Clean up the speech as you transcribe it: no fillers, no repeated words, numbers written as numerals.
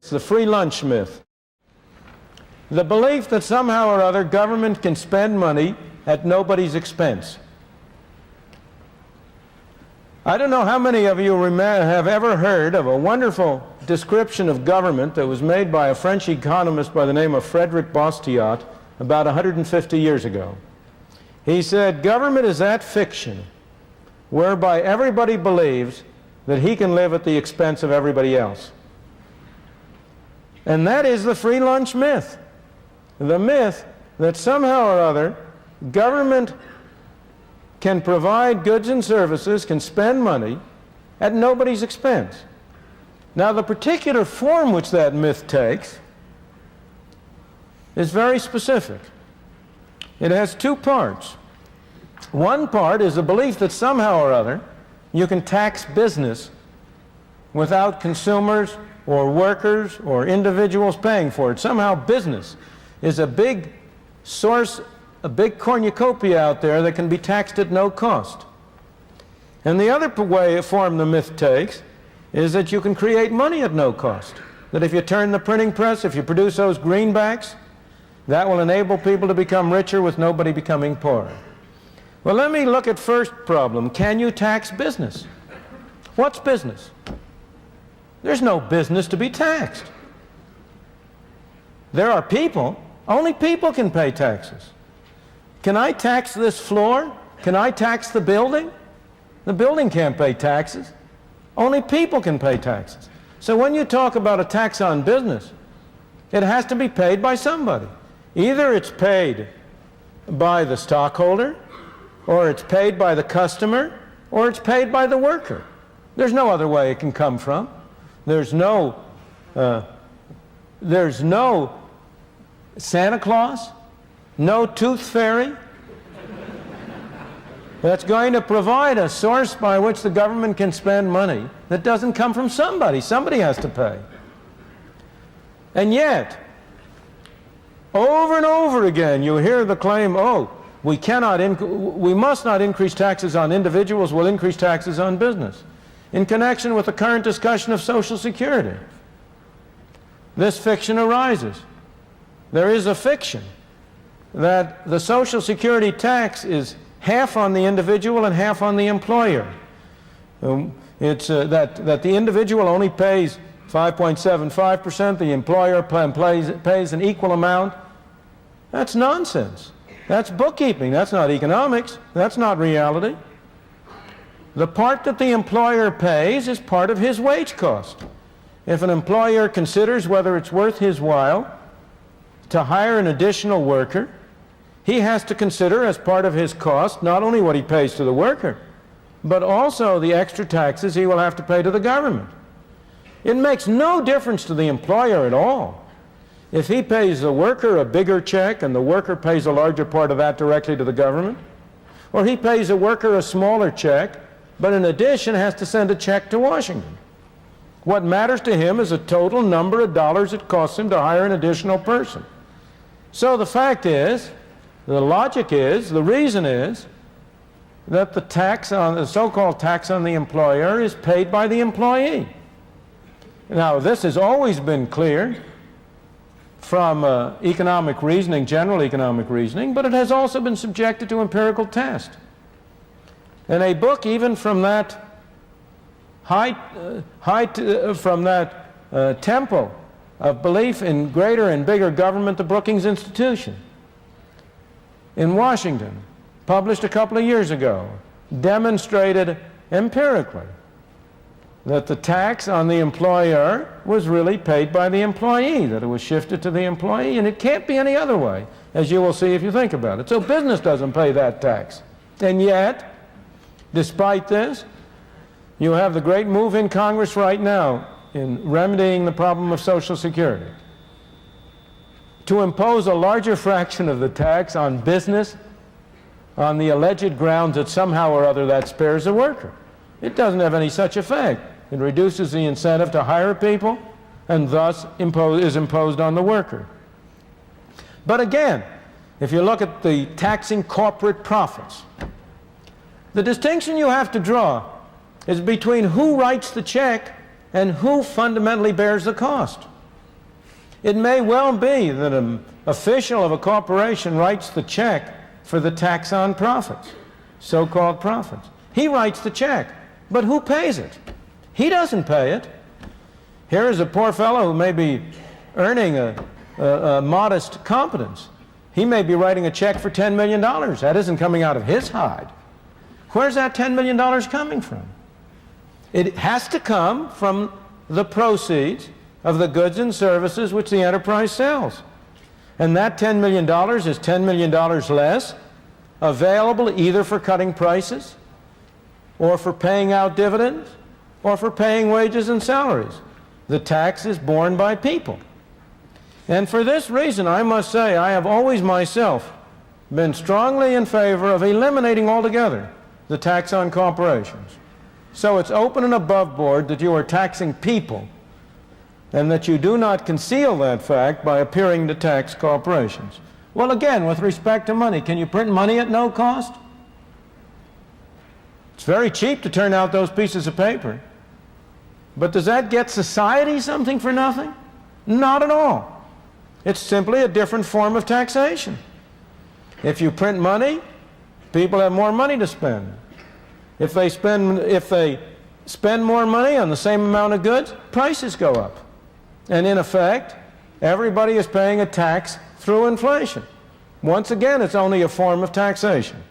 It's the free lunch myth. The belief that somehow or other government can spend money at nobody's expense. I don't know how many of you have ever heard of a wonderful description of government that was made by a French economist by the name of Frédéric Bastiat about 150 years ago. He said, government is that fiction whereby everybody believes that he can live at the expense of everybody else. And that is the free lunch myth. The myth that somehow or other government can provide goods and services, can spend money at nobody's expense. Now, the particular form which that myth takes is very specific. It has two parts. One part is the belief that somehow or other you can tax business without consumers or workers or individuals paying for it. Somehow business is a big source, a big cornucopia out there that can be taxed at no cost. And the other form the myth takes is that you can create money at no cost. That if you turn the printing press, if you produce those greenbacks, that will enable people to become richer with nobody becoming poorer. Well, let me look at first problem. Can you tax business? What's business? There's no business to be taxed. There are people. Only people can pay taxes. Can I tax this floor? Can I tax the building? The building can't pay taxes. Only people can pay taxes. So when you talk about a tax on business, it has to be paid by somebody. Either it's paid by the stockholder, or it's paid by the customer, or it's paid by the worker. There's no other way it can come from. There's no Santa Claus, no tooth fairy that's going to provide a source by which the government can spend money that doesn't come from somebody. Somebody has to pay. And yet, over and over again, you hear the claim, oh, we must not increase taxes on individuals, we'll increase taxes on business, in connection with the current discussion of Social Security. This fiction arises. There is a fiction that the Social Security tax is half on the individual and half on the employer. That the individual only pays 5.75%, the employer pays an equal amount. That's nonsense. That's bookkeeping. That's not economics. That's not reality. The part that the employer pays is part of his wage cost. If an employer considers whether it's worth his while to hire an additional worker, he has to consider as part of his cost not only what he pays to the worker, but also the extra taxes he will have to pay to the government. It makes no difference to the employer at all if he pays the worker a bigger check and the worker pays a larger part of that directly to the government, or he pays the worker a smaller check, but in addition has to send a check to Washington. What matters to him is the total number of dollars it costs him to hire an additional person. So the fact is, the logic is, the reason is, that the so-called tax on the employer is paid by the employee. Now, this has always been clear from economic reasoning, general economic reasoning, but it has also been subjected to empirical test. And a book even from that temple of belief in greater and bigger government, the Brookings Institution in Washington, published a couple of years ago, demonstrated empirically that the tax on the employer was really paid by the employee, that it was shifted to the employee, and it can't be any other way, as you will see if you think about it. So business doesn't pay that tax. And yet, despite this, you have the great move in Congress right now in remedying the problem of Social Security to impose a larger fraction of the tax on business on the alleged grounds that somehow or other that spares the worker. It doesn't have any such effect. It reduces the incentive to hire people and thus is imposed on the worker. But again, if you look at the taxing corporate profits, the distinction you have to draw is between who writes the check and who fundamentally bears the cost. It may well be that an official of a corporation writes the check for the tax on profits, so-called profits. He writes the check, but who pays it? He doesn't pay it. Here is a poor fellow who may be earning a modest competence. He may be writing a check for $10 million. That isn't coming out of his hide. Where's that $10 million coming from? It has to come from the proceeds of the goods and services which the enterprise sells. And that $10 million is $10 million less available either for cutting prices or for paying out dividends or for paying wages and salaries. The tax is borne by people. And for this reason, I must say, I have always myself been strongly in favor of eliminating altogether the tax on corporations. So it's open and above board that you are taxing people, and that you do not conceal that fact by appearing to tax corporations. Well, again, with respect to money, can you print money at no cost? It's very cheap to turn out those pieces of paper. But does that get society something for nothing? Not at all. It's simply a different form of taxation. If you print money, people have more money to spend. If they spend more money on the same amount of goods, prices go up. And in effect, everybody is paying a tax through inflation. Once again, it's only a form of taxation.